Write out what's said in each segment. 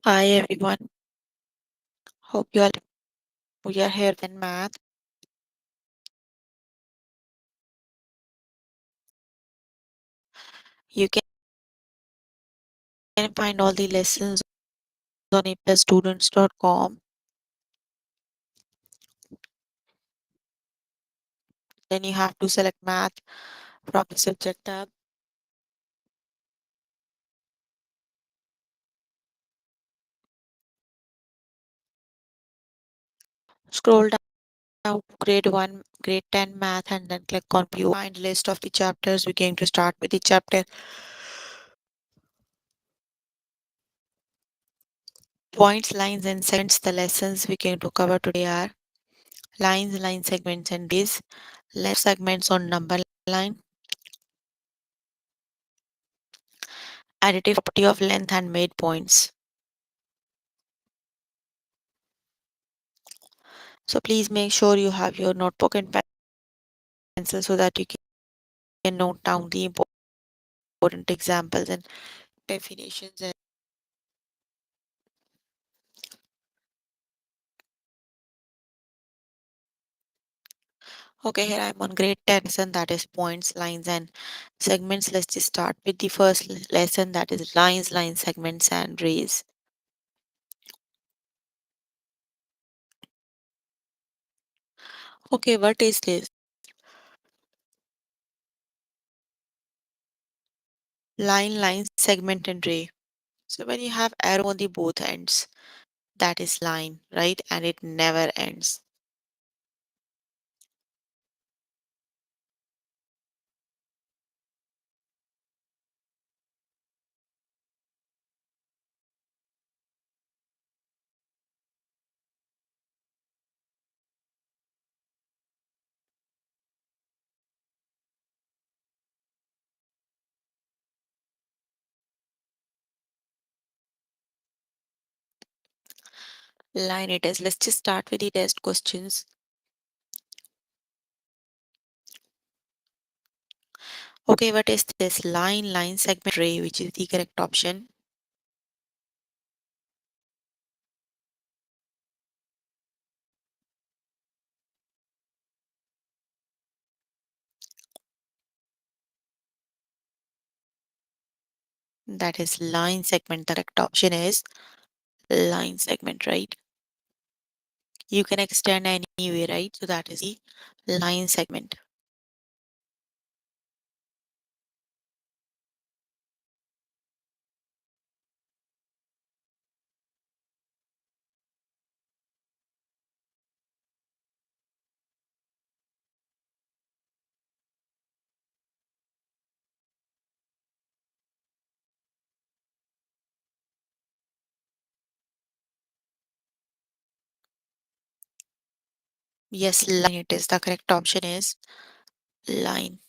Hi everyone. Hope you all we are here in math. You can find all the lessons on aplusstudents.com. Then you have to select math from the subject tab. Scroll down to grade 1, grade 10 math and then click on view. Find list of the chapters. We're going to start with the chapter points, lines and segments. The lessons we're going to cover today are lines, line segments and days, left segments on number line, additive property of length and made points. So please make sure you have your notebook and pencil so that you can note down the important examples and definitions. Okay, here I'm on grade 10 lesson that is points, lines, and segments. Let's just start with the first lesson that is lines, line segments, and rays. Okay, what is this? Line, segment, and ray. So when you have arrow on the both ends, that is line, right? And it never ends. Line it is. Let's just start with the test questions. Okay, what is this? Line, segment, ray, which is the correct option. That is line segment. The correct option is line segment, right? You can extend anyway, right? So that is the line segment. Yes, line it is. The correct option is line.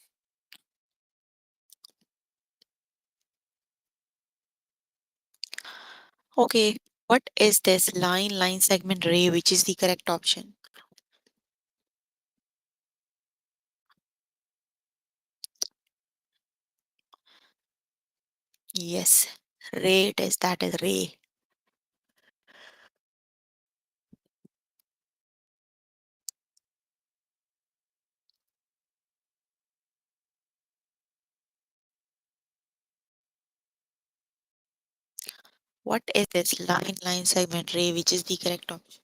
Okay, what is this line segment ray, which is the correct option? Yes, ray it is. That is ray. What is this line segment ray, which is the correct option?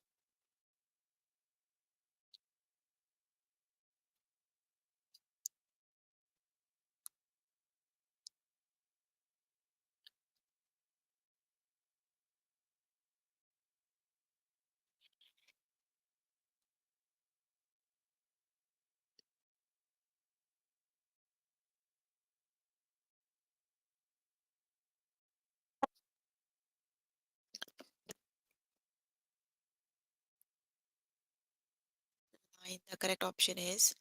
Line. The correct option is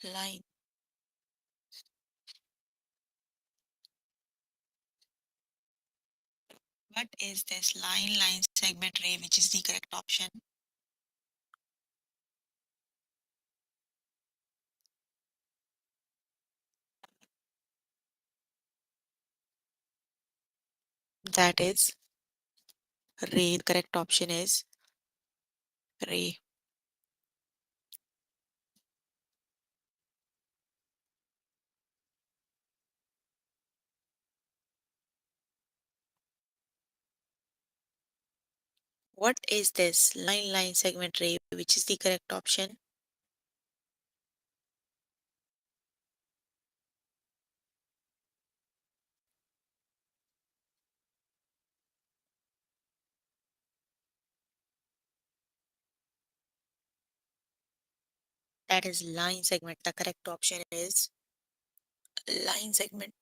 line. What is this line segment ray, which is the correct option? That is ray. The correct option is ray. What is this line segment ray, which is the correct option? That is line segment. The correct option is line segment.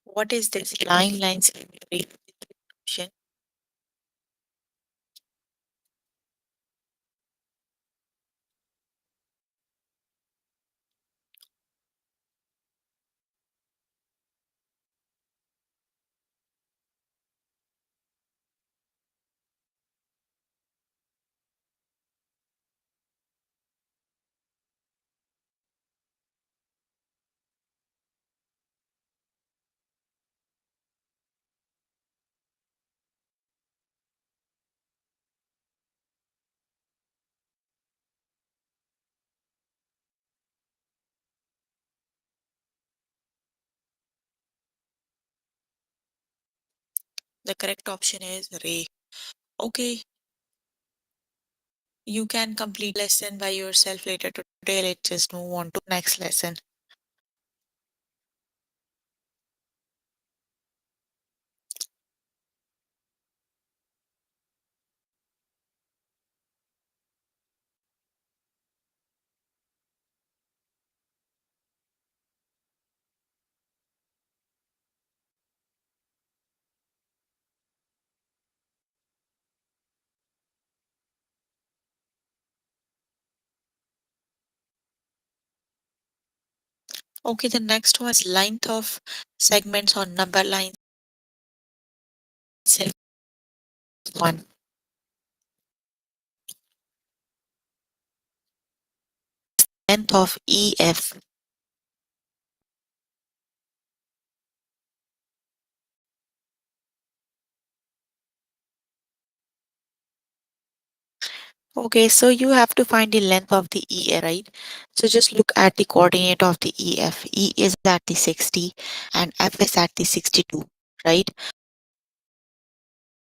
What is this line segment ray option? The correct option is ray. Okay, you can complete lesson by yourself later today. Let's just move on to next lesson. Okay, the next one is length of segments on number line segment one. Length of EF. Okay, so you have to find the length of the EF, right? So just look at the coordinate of the EF. E is at the 60 and F is at the 62, right?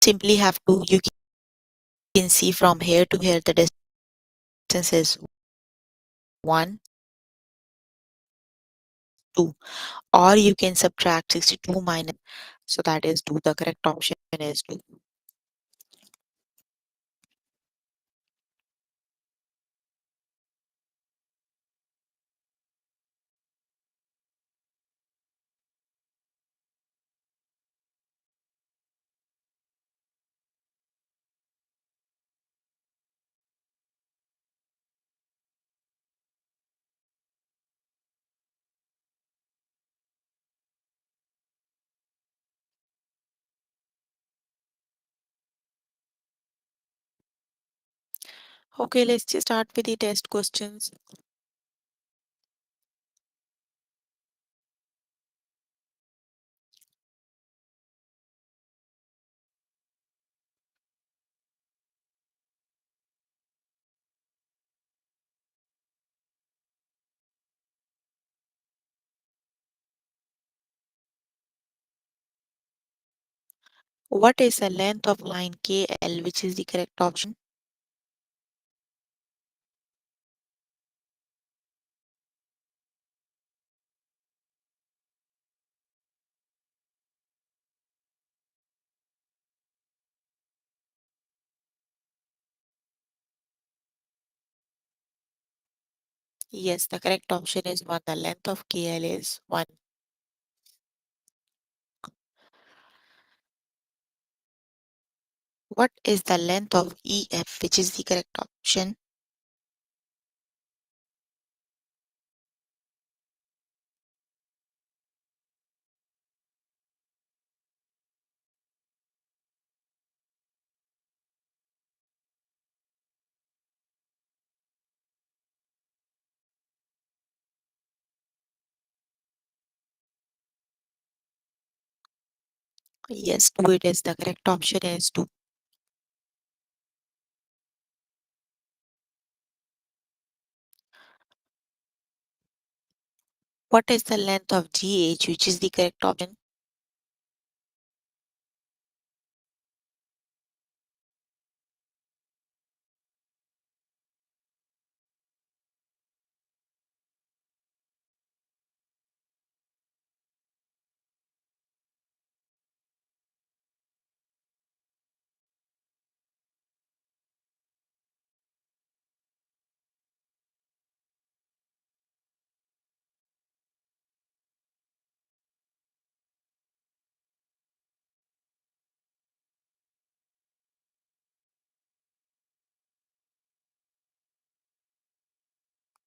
Simply have to, you can see from here to here the distance is 1, 2, or you can subtract 62 minus, so that is 2. The correct option is 2. Okay, let's just start with the test questions. What is the length of line KL, which is the correct option? Yes, the correct option is 1. The length of KL is 1. What is the length of EF, which is the correct option? Yes, 2 it is the correct option is 2. What is the length of GH, which is the correct option?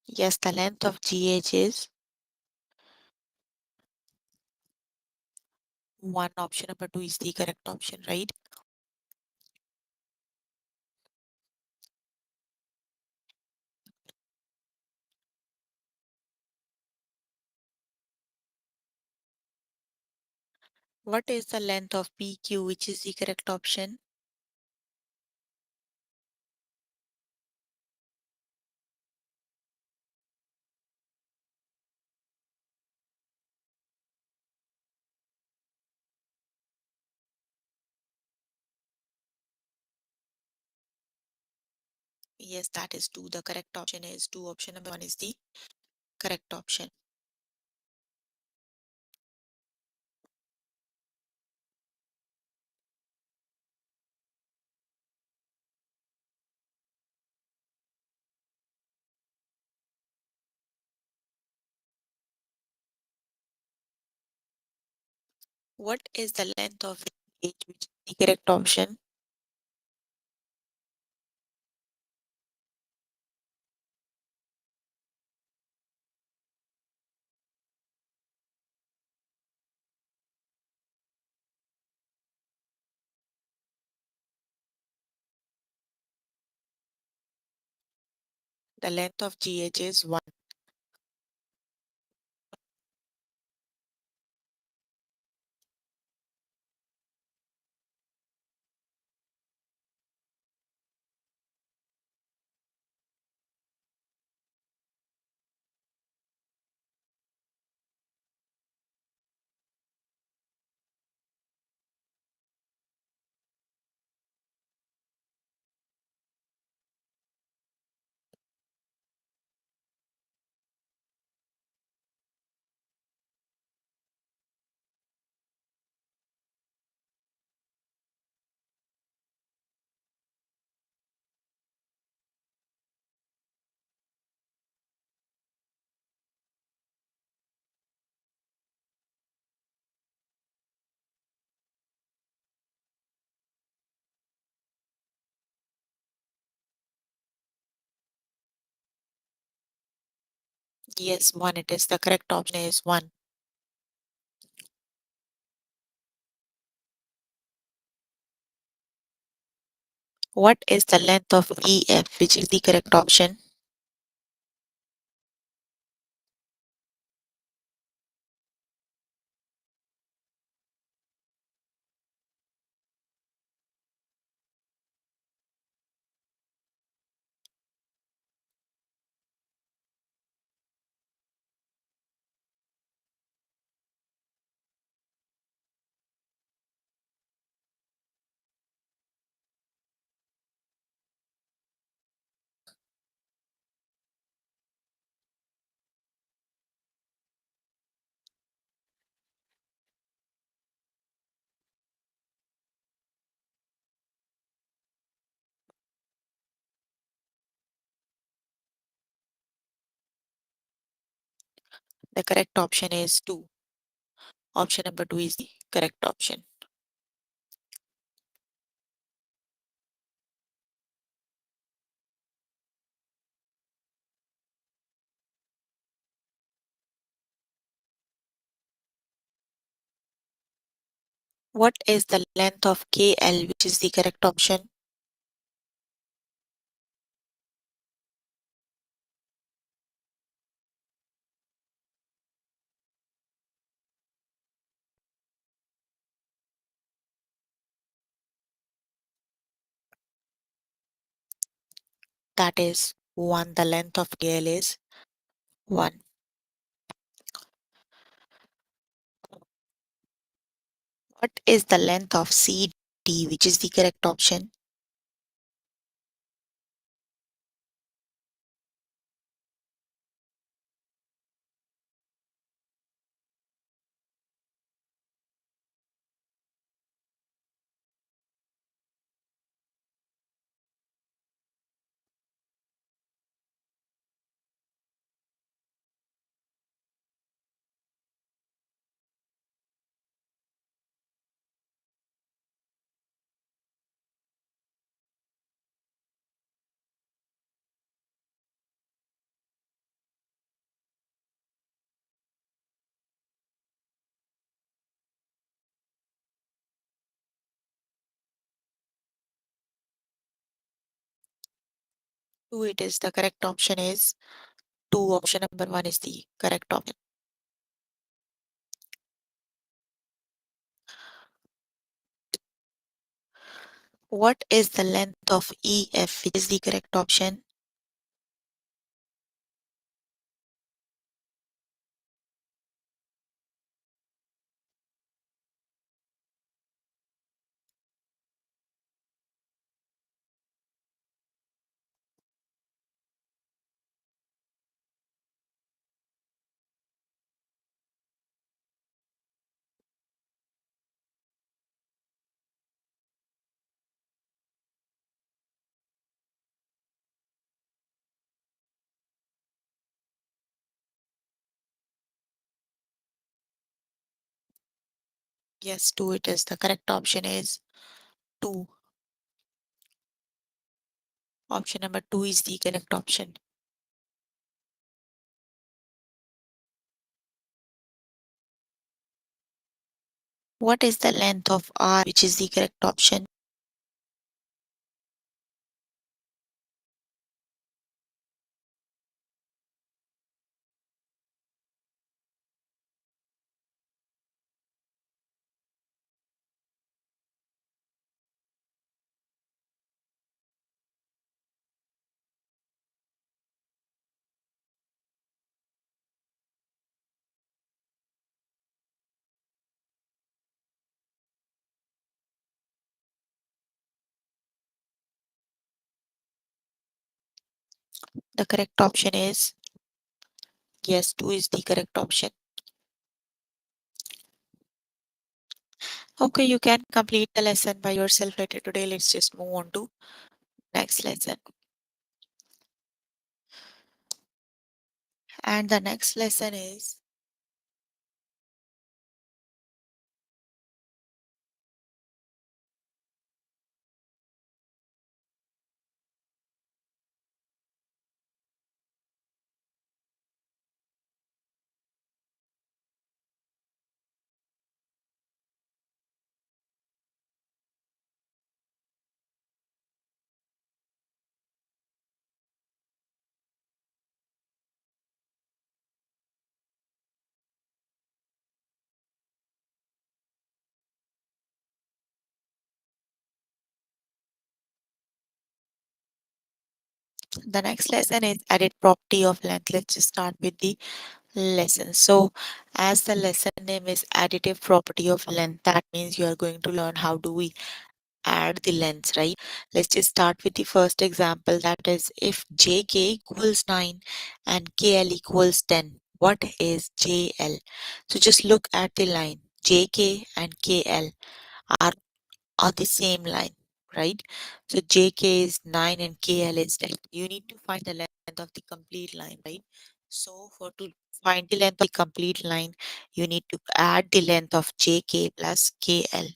Yes, the length of GH is 1. Option number 2 is the correct option, right? What is the length of PQ, which is the correct option? Yes, that is 2. The correct option is 2. Option number 1 is the correct option. What is the length of GH, which is the correct option? The length of GH is 1. Yes, 1 it is. The correct option is 1. What is the length of EF, which is the correct option? The correct option is 2. Option number 2 is the correct option. What is the length of KL, which is the correct option? That is 1. The length of TL is 1. What is the length of CD, which is the correct option? Two, it is the correct option is 2. Option number 1 is the correct option. What is the length of EF, which is the correct option? Yes, 2, it is the correct option is 2. Option number 2 is the correct option. What is the length of R, which is the correct option? The correct option is yes, 2 is the correct option. Okay, you can complete the lesson by yourself later today. Let's just move on to next lesson. And the next lesson is the next lesson is added property of length. Let's just start with the lesson. So, as the lesson name is additive property of length, that means you are going to learn how do we add the lengths, right? Let's just start with the first example, that is if JK equals 9 and KL equals 10, what is JL? So just look at the line. JK and KL are on the same line, right? So JK is 9 and KL is 10. You need to find the length of the complete line, right? So for to find the length of the complete line, you need to add the length of JK plus KL,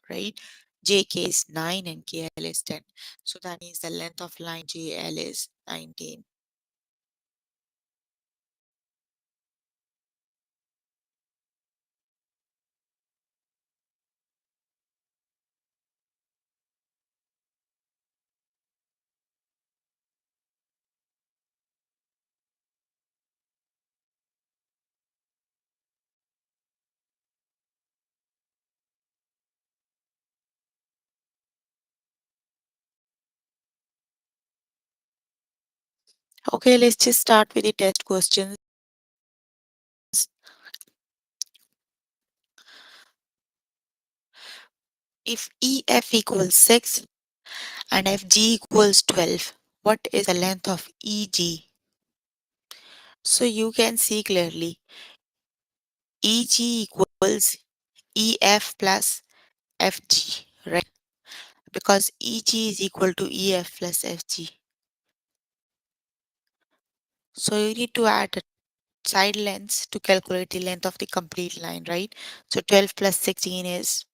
right? JK is 9 and KL is 10. So that means the length of line JL is 19. Okay, let's just start with the test questions. If EF equals 6 and FG equals 12, what is the length of EG? So you can see clearly EG equals EF plus FG, right? Because EG is equal to EF plus FG. So you need to add the side lengths to calculate the length of the complete line, right? So 12 plus 16 is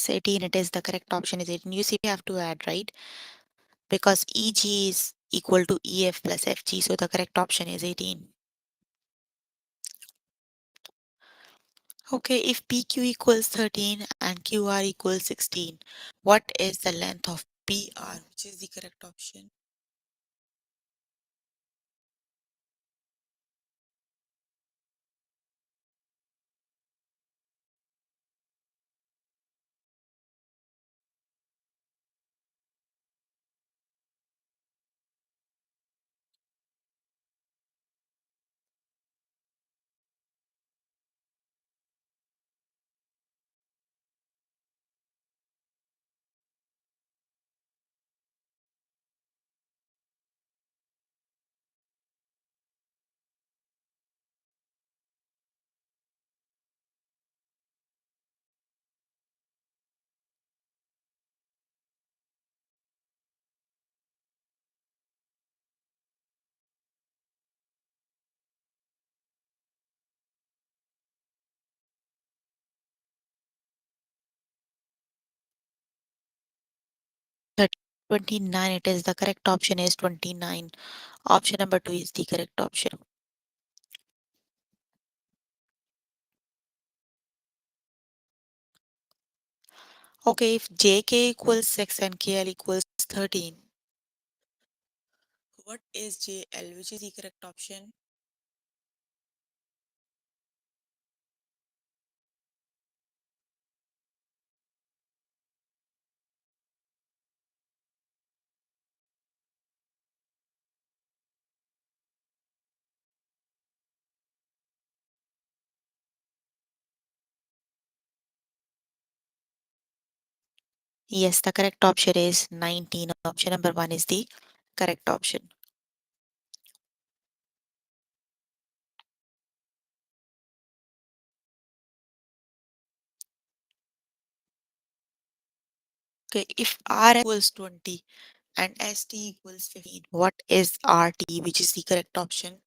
18. It is the correct option is 18. You see, we have to add, right? Because EG is equal to EF plus FG. So the correct option is 18. Okay, if PQ equals 13 and QR equals 16, what is the length of PR, which is the correct option? Thirty 29. It is the correct option is 29. Option number 2 is the correct option. Okay, if JK equals 6 and KL equals 13, what is JL, which is the correct option? Yes, the correct option is 19. Option number 1 is the correct option. Okay, if R equals 20 and ST equals 15, what is RT, which is the correct option?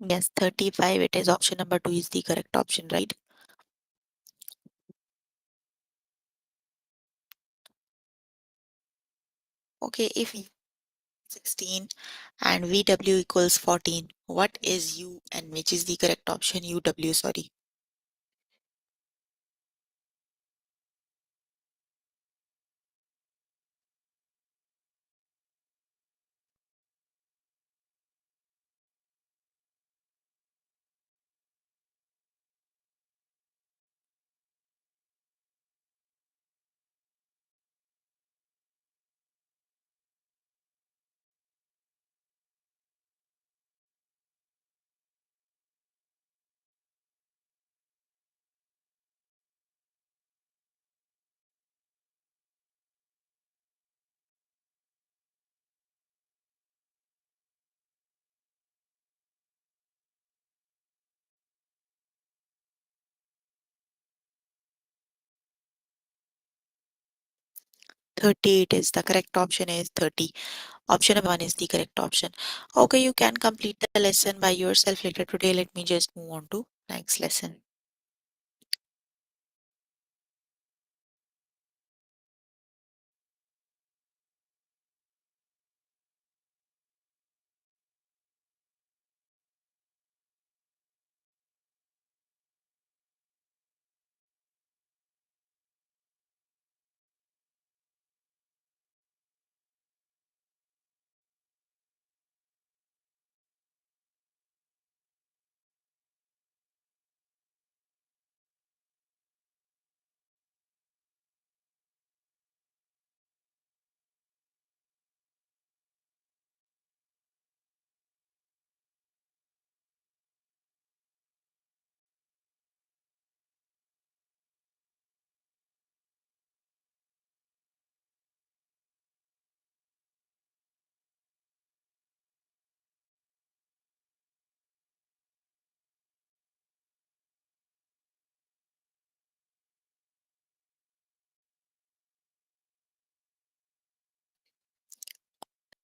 Yes, 35. It is option number two is the correct option, right? Okay, if 16 and VW equals 14, what is U and which is the correct option? UW, sorry. 38 is the correct option is 30. Option number one is the correct option. Okay, you can complete the lesson by yourself later today. Let me just move on to next lesson.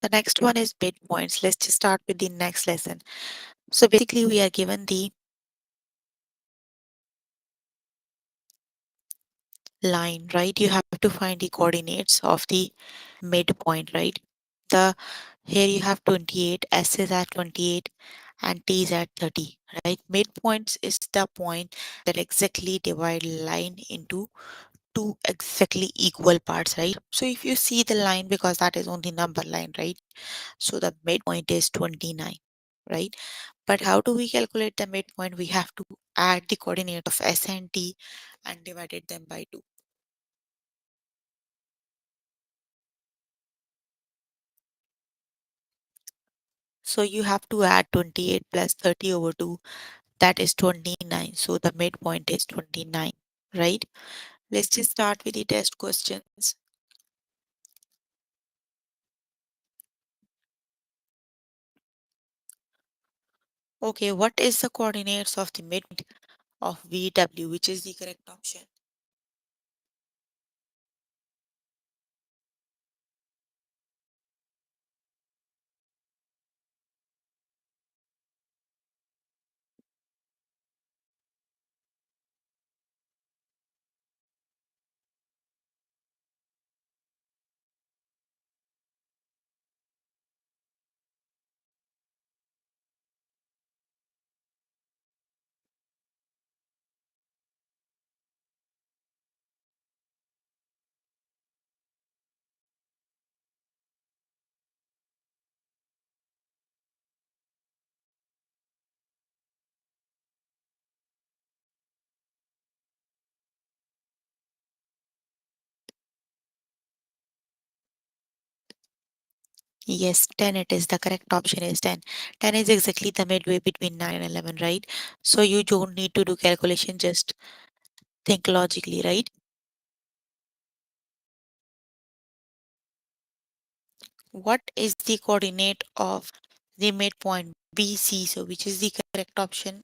The next one is midpoints. Let's just start with the next lesson. So basically, we are given the line, right? You have to find the coordinates of the midpoint, right? The here you have 28, S is at 28, and T is at 30, right? Midpoints is the point that exactly divide line into two exactly equal parts, right? So if you see the line, because that is on the number line, right? So the midpoint is 29, right? But how do we calculate the midpoint? We have to add the coordinate of S and T and divided them by 2. So you have to add 28 plus 30 over 2, that is 29. So the midpoint is 29, right? Let's just start with the test questions. Okay, what is the coordinates of the midpoint of VW, which is the correct option? Yes, 10 it is. The correct option is 10. 10 is exactly the midway between 9 and 11, right? So you don't need to do calculation, just think logically, right? What is the coordinate of the midpoint BC? So which is the correct option?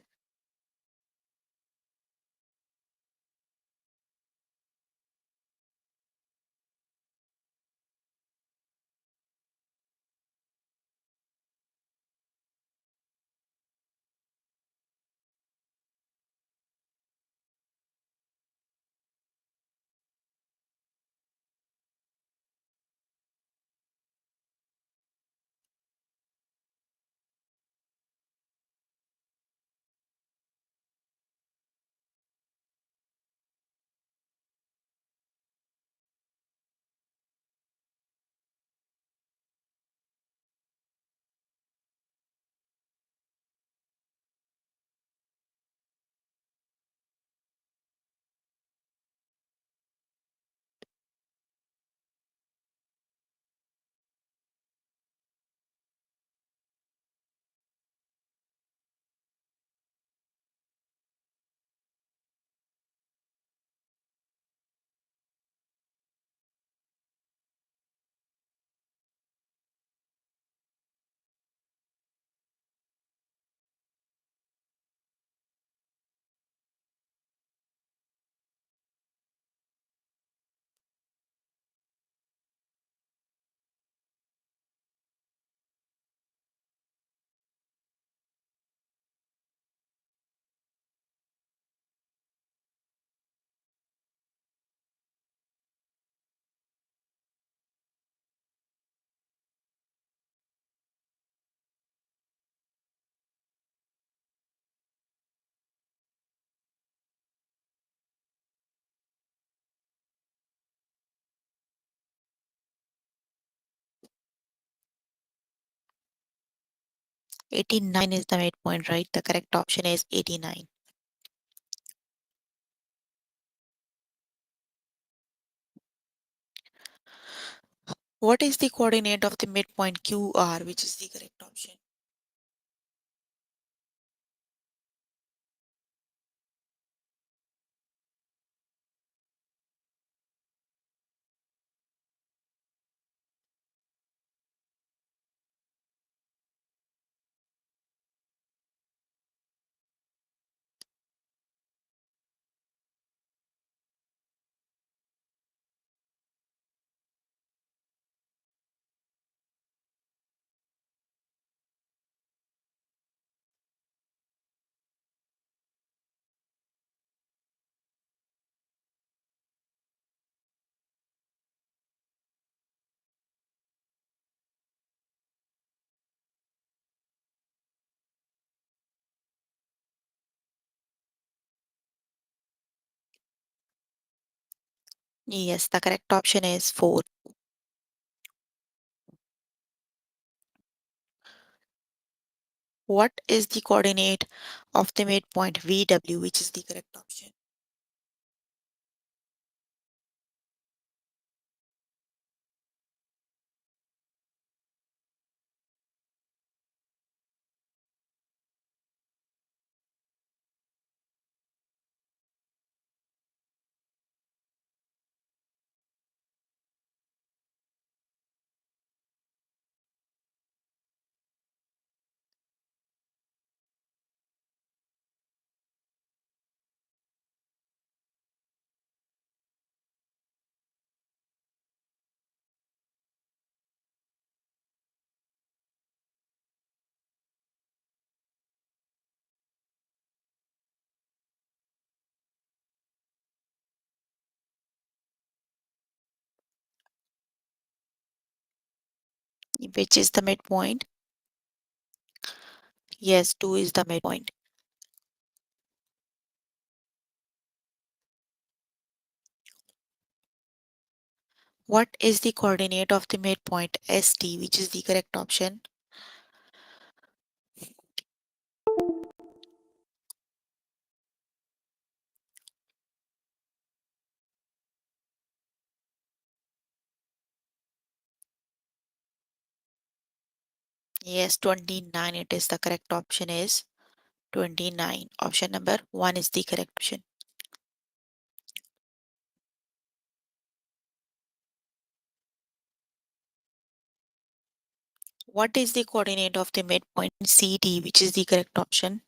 89 is the midpoint, right? The correct option is 89. What is the coordinate of the midpoint QR, which is the correct option? Yes, the correct option is 4. What is the coordinate of the midpoint VW, which is the correct option? Which is the midpoint? Yes, 2 is the midpoint. What is the coordinate of the midpoint SD, which is the correct option? Yes, 29. It is the correct option is 29. Option number 1 is the correct option. What is the coordinate of the midpoint CD, which is the correct option?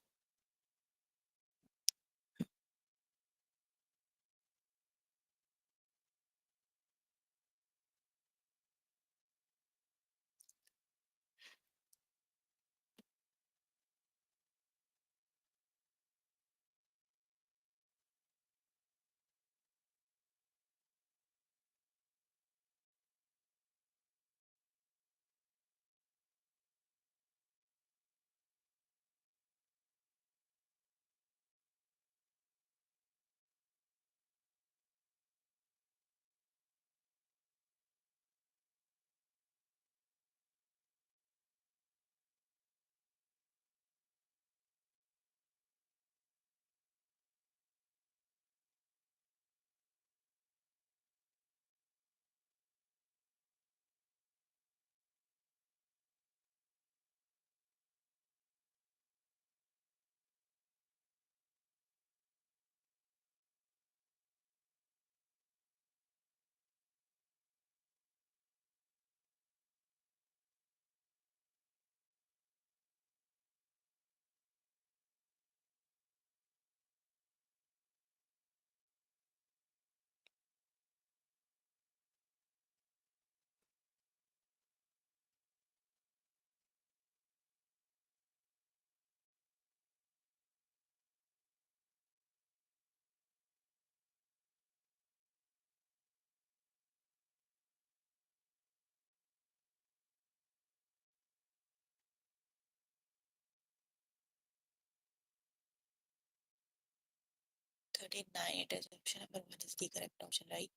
Thirty-nine. It is option number 1 is the correct option, right?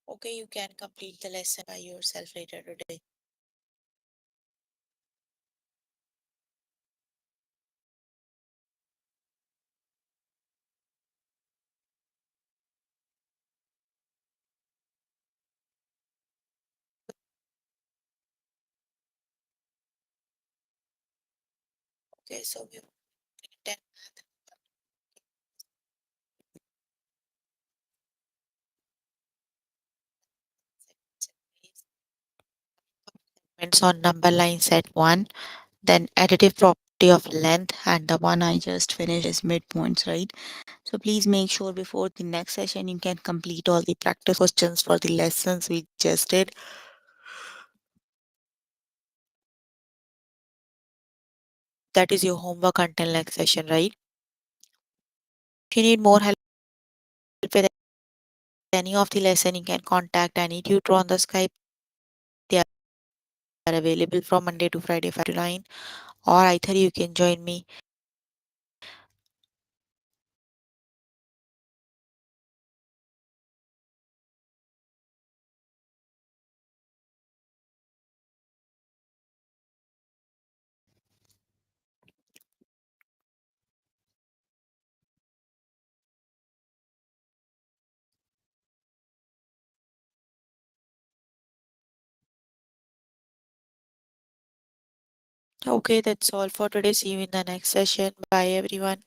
Okay, you can complete the lesson by yourself later today. Okay, so we have 10 segments on number line set 1, then additive property of length, and the one I just finished is midpoints, right? So please make sure before the next session you can complete all the practice questions for the lessons we just did. That is your homework until next session, right? If you need more help with any of the lesson, you can contact any tutor on the Skype. They are available from Monday to Friday, 5 to 9, or either you can join me. Okay, that's all for today. See you in the next session. Bye, everyone.